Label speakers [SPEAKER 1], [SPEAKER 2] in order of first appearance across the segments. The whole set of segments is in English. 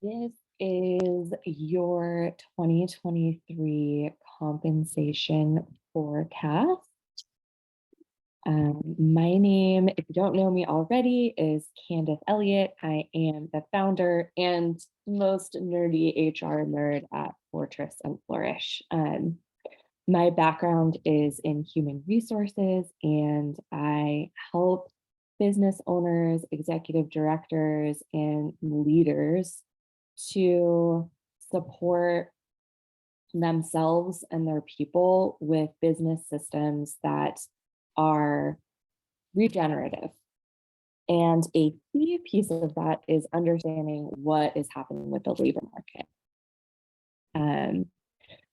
[SPEAKER 1] This is your 2023 compensation forecast. My name, if you don't know me already, is Candace Elliott. I am the founder and most nerdy HR nerd at Fortress and Flourish. My background is in human resources, and I help business owners, executive directors, and leaders to support themselves and their people with business systems that are regenerative. And a key piece of that is understanding what is happening with the labor market.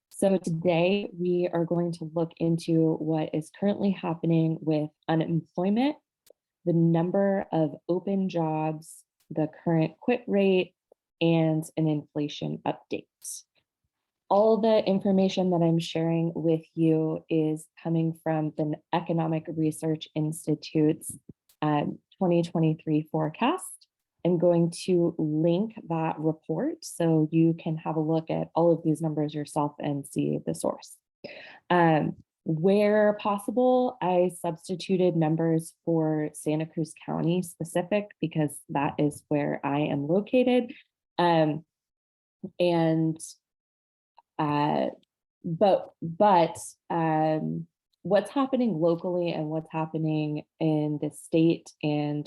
[SPEAKER 1] So today we are going to look into what is currently happening with unemployment, the number of open jobs, the current quit rate, and an inflation update. All the information that I'm sharing with you is coming from the Economic Research Institute's 2023 forecast. I'm going to link that report so you can have a look at all of these numbers yourself and see the source. Where possible, I substituted numbers for Santa Cruz County specific because that is where I am located. What's happening locally and what's happening in the state and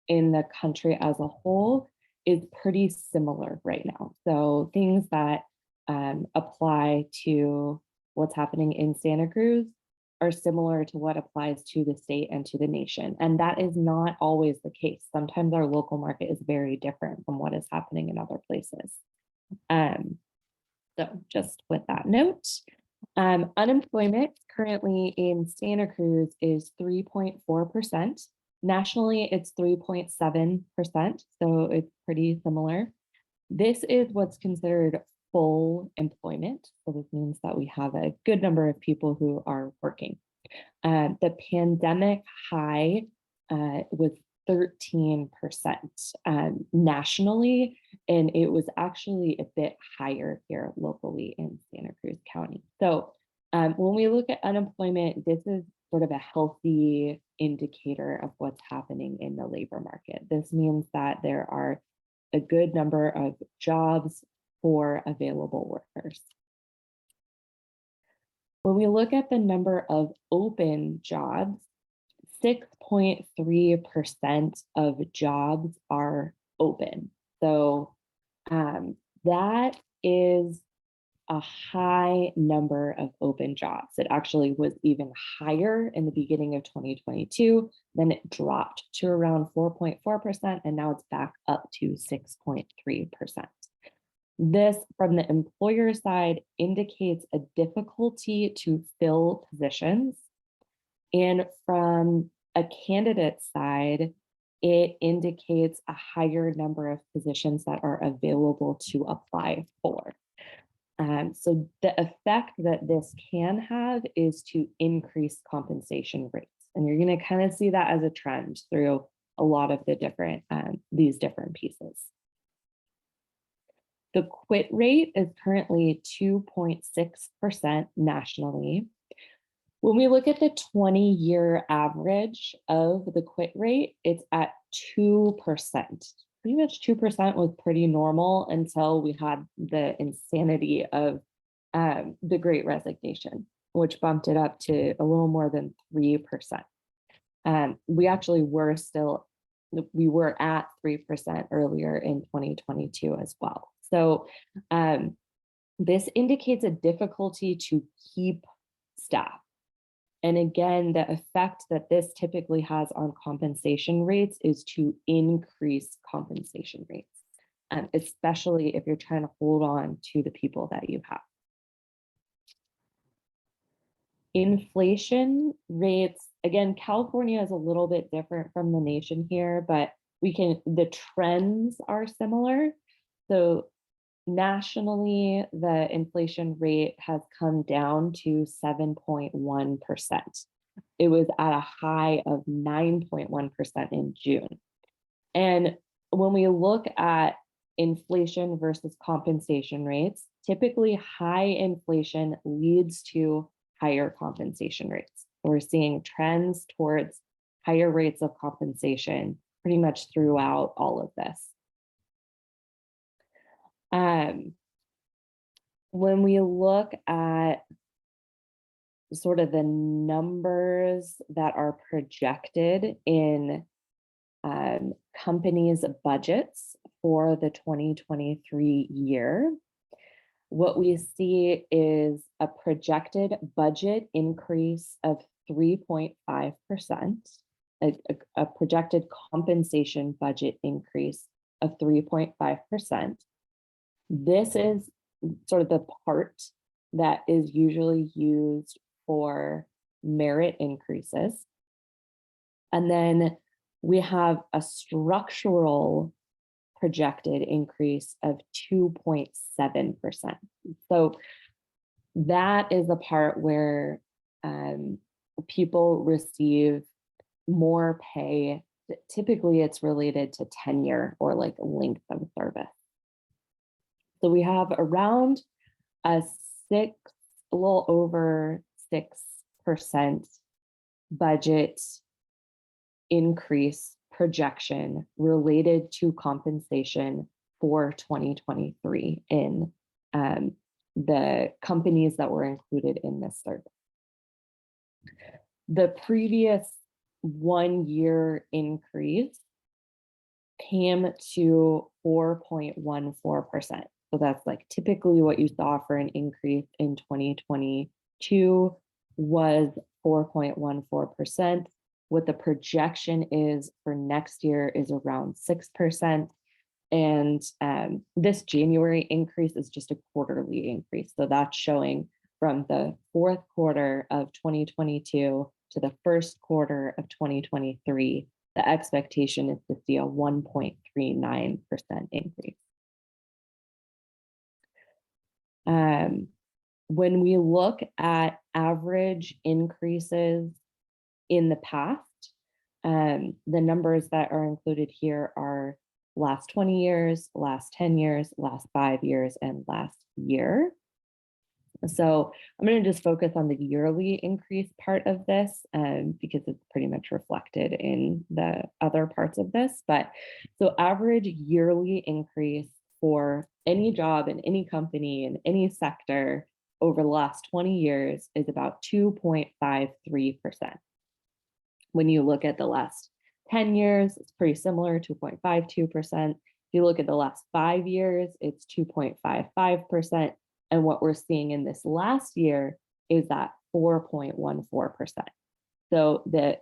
[SPEAKER 1] in the country as a whole is pretty similar right now. So things that apply to what's happening in Santa Cruz are similar to what applies to the state and to the nation. And that is not always the case. Sometimes our local market is very different from what is happening in other places. So just with that note, unemployment currently in Santa Cruz is 3.4%. Nationally, it's 3.7%, so it's pretty similar. This is what's considered full employment. So this means that we have a good number of people who are working. The pandemic high was 13% nationally, and it was actually a bit higher here locally in Santa Cruz County. So when we look at unemployment, this is sort of a healthy indicator of what's happening in the labor market. This means that there are a good number of jobs for available workers. When we look at the number of open jobs, 6.3% of jobs are open. So that is a high number of open jobs. It actually was even higher in the beginning of 2022, then it dropped to around 4.4%, and now it's back up to 6.3%. This, from the employer side, indicates a difficulty to fill positions. And from a candidate side, it indicates a higher number of positions that are available to apply for. So the effect that this can have is to increase compensation rates. And you're going to kind of see that as a trend through a lot of the different, these different pieces. The quit rate is currently 2.6% nationally. When we look at the 20-year average of the quit rate, it's at 2%. Pretty much 2% was pretty normal until we had the insanity of the Great Resignation, which bumped it up to a little more than 3%. We actually we were at 3% earlier in 2022 as well. So this indicates a difficulty to keep staff. And again, the effect that this typically has on compensation rates is to increase compensation rates, especially if you're trying to hold on to the people that you have. Inflation rates, again, California is a little bit different from the nation here, but the trends are similar. So nationally, the inflation rate has come down to 7.1%. It was at a high of 9.1% in June. And when we look at inflation versus compensation rates, typically high inflation leads to higher compensation rates. We're seeing trends towards higher rates of compensation pretty much throughout all of this. When we look at sort of the numbers that are projected in companies' budgets for the 2023 year, what we see is a projected budget increase of 3.5%, a projected compensation budget increase of 3.5%. This is sort of the part that is usually used for merit increases. And then we have a structural projected increase of 2.7%. So that is the part where people receive more pay. Typically, it's related to tenure or like length of service. So we have around a little over 6% budget increase projection related to compensation for 2023 in the companies that were included in this survey. The previous 1 year increase came to 4.14%. So that's like typically what you saw for an increase in 2022 was 4.14%. What the projection is for next year is around 6%. And this January increase is just a quarterly increase. So that's showing from the fourth quarter of 2022 to the first quarter of 2023, the expectation is to see a 1.39% increase. When we look at average increases in the past, the numbers that are included here are last 20 years, last 10 years, last 5 years, and last year. So I'm going to just focus on the yearly increase part of this because it's pretty much reflected in the other parts of this. But so average yearly increase for any job in any company in any sector over the last 20 years is about 2.53%. When you look at the last 10 years, it's pretty similar, 2.52%. If you look at the last 5 years, it's 2.55%. And what we're seeing in this last year is that 4.14%. So the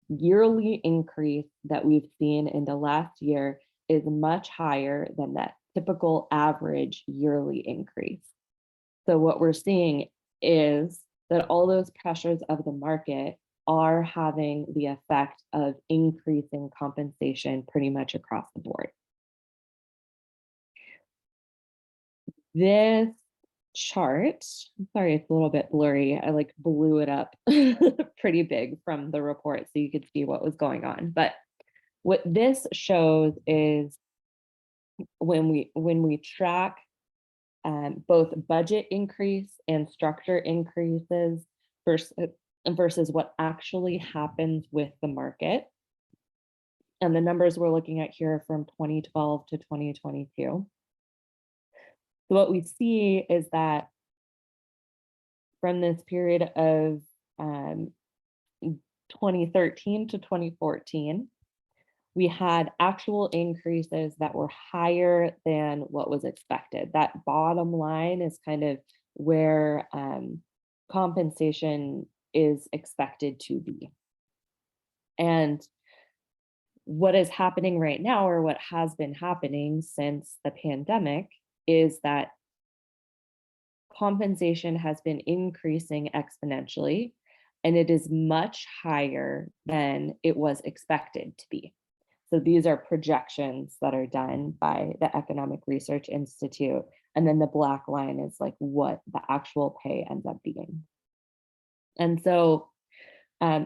[SPEAKER 1] yearly increase that we've seen in the last year is much higher than that typical average yearly increase. So what we're seeing is that all those pressures of the market are having the effect of increasing compensation pretty much across the board. This chart, I'm sorry, it's a little bit blurry. I like blew it up pretty big from the report so you could see what was going on. But what this shows is when we track both budget increase and structure increases versus what actually happens with the market. And the numbers we're looking at here are from 2012 to 2022. So what we see is that from this period of 2013 to 2014, we had actual increases that were higher than what was expected. That bottom line is kind of where compensation is expected to be. And what is happening right now, or what has been happening since the pandemic, is that compensation has been increasing exponentially, and it is much higher than it was expected to be. So these are projections that are done by the Economic Research Institute. And then the black line is like what the actual pay ends up being. And so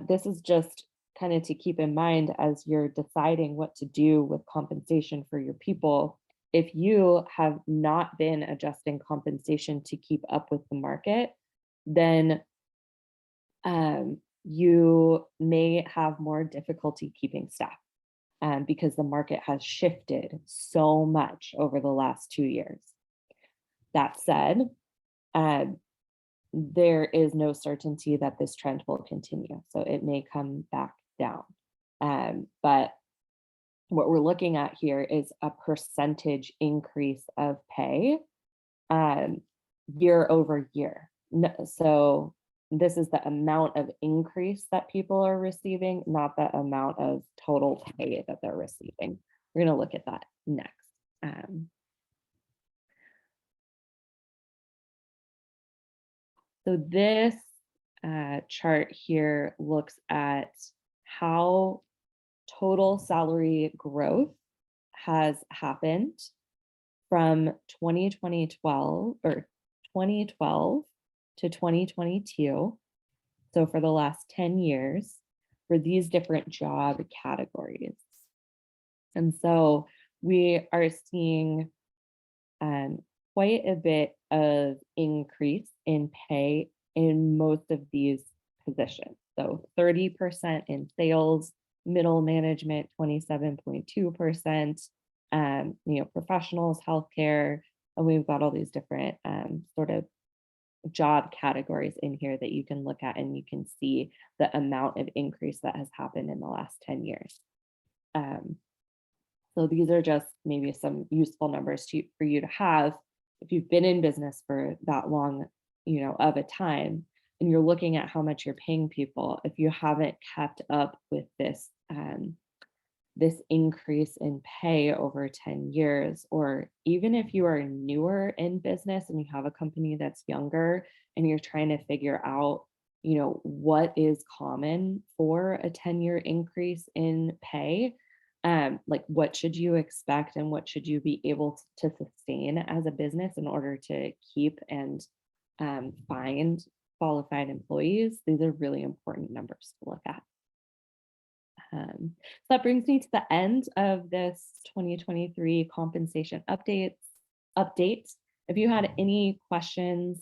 [SPEAKER 1] this is just kind of to keep in mind as you're deciding what to do with compensation for your people, if you have not been adjusting compensation to keep up with the market, then you may have more difficulty keeping staff because the market has shifted so much over the last 2 years. That said, um, there is no certainty that this trend will continue. So it may come back down. But what we're looking at here is a percentage increase of pay um, year over year. So this is the amount of increase that people are receiving, not the amount of total pay that they're receiving. We're going to look at that next. So this chart here looks at how total salary growth has happened from 2012 to 2022. So for the last 10 years for these different job categories. And so we are seeing quite a bit of increase in pay in most of these positions. So 30% in sales, middle management, 27.2%, professionals, healthcare, and we've got all these different sort of job categories in here that you can look at, and you can see the amount of increase that has happened in the last 10 years. So these are just maybe some useful numbers for you to have if you've been in business for that long, of a time, and you're looking at how much you're paying people. If you haven't kept up with this increase in pay over 10 years, or even if you are newer in business and you have a company that's younger and you're trying to figure out, what is common for a 10-year increase in pay, like what should you expect and what should you be able to sustain as a business in order to keep and find qualified employees. These are really important numbers to look at. So that brings me to the end of this 2023 compensation update. If you had any questions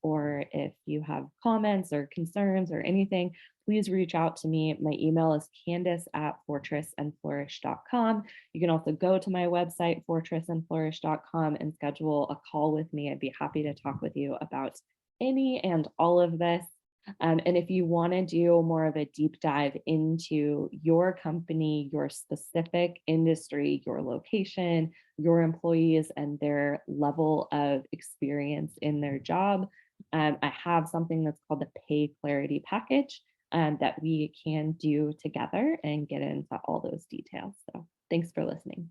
[SPEAKER 1] or if you have comments or concerns or anything, please reach out to me. My email is candice@fortressandflourish.com. You can also go to my website, fortressandflourish.com, and schedule a call with me. I'd be happy to talk with you about any and all of this. And if you want to do more of a deep dive into your company, your specific industry, your location, your employees, and their level of experience in their job, I have something that's called the Pay Clarity Package that we can do together and get into all those details. So thanks for listening.